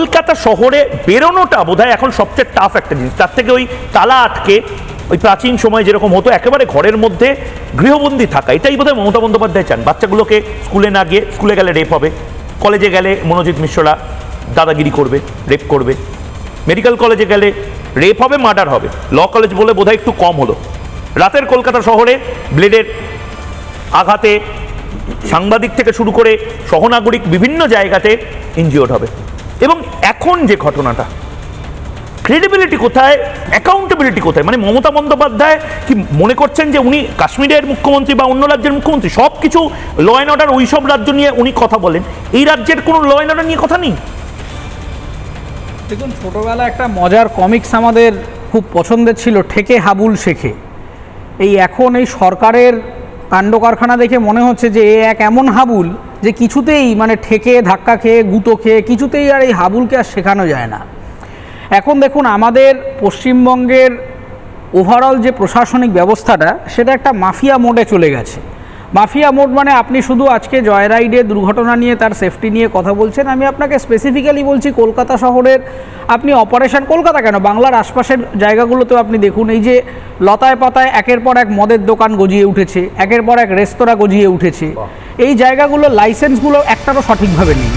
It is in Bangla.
কলকাতা শহরে বেরোনোটা বোধহয় এখন সবচেয়ে টাফ একটা জিনিস। তার থেকে ওই তালা আটকে ওই প্রাচীন সময় যেরকম হতো একেবারে ঘরের মধ্যে গৃহবন্দী থাকা, এটাই বোধহয় মমতা বন্দ্যোপাধ্যায় চান। বাচ্চাগুলোকে স্কুলে না গিয়ে, স্কুলে গেলে রেপ হবে, কলেজে গেলে মনোজিৎ মিশ্ররা দাদাগিরি করবে, রেপ করবে, মেডিকেল কলেজে গেলে রেপ হবে, মার্ডার হবে, ল কলেজ বলে বোধহয় একটু কম হলো। রাতের কলকাতা শহরে ব্লেডের আঘাতে সাংবাদিক থেকে শুরু করে সহনাগরিক বিভিন্ন জায়গাতে ইনজিওর্ড হবে। এবং এখন যে ঘটনাটা, ক্রেডিবিলিটি কোথায়, অ্যাকাউন্টেবিলিটি কোথায়? মানে মমতা বন্দ্যোপাধ্যায় কি মনে করছেন যে উনি কাশ্মীরের মুখ্যমন্ত্রী বা অন্য রাজ্যের মুখ্যমন্ত্রী, সব কিছু ল অ্যান্ড অর্ডার ওই সব রাজ্য নিয়ে উনি কথা বলেন, এই রাজ্যের কোনো ল অ্যান্ড অর্ডার নিয়ে কথা নেই? দেখুন, ছোটোবেলা একটা মজার কমিক্স আমাদের খুব পছন্দের ছিল, ঠেকে হাবুল শেখে। এই এখন এই সরকারের কাণ্ড কারখানা দেখে মনে হচ্ছে যে এ এক এমন হাবুল যে কিছুতেই মানে ঠেকে ধাক্কা খেয়ে গুঁতো খেয়ে কিছুতেই আর এই হাবুলকে আর শেখানো যায় না। এখন দেখুন, আমাদের পশ্চিমবঙ্গের ওভারঅল যে প্রশাসনিক ব্যবস্থাটা, সেটা একটা মাফিয়া মোডে চলে গেছে। মাফিয়া মোড মানে আপনি শুধু আজকে জয়রাইডে দুর্ঘটনা নিয়ে, তার সেফটি নিয়ে কথা বলছেন, আমি আপনাকে স্পেসিফিক্যালি বলছি কলকাতা শহরের আপনি অপারেশন কলকাতা কেন, বাংলার আশপাশের জায়গাগুলোতেও আপনি দেখুন, এই যে লতায় পাতায় একের পর এক মদের দোকান গজিয়ে উঠেছে, একের পর এক রেস্তোরাঁ গজিয়ে উঠেছে, এই জায়গাগুলো লাইসেন্সগুলো একটারও সঠিকভাবে নেই।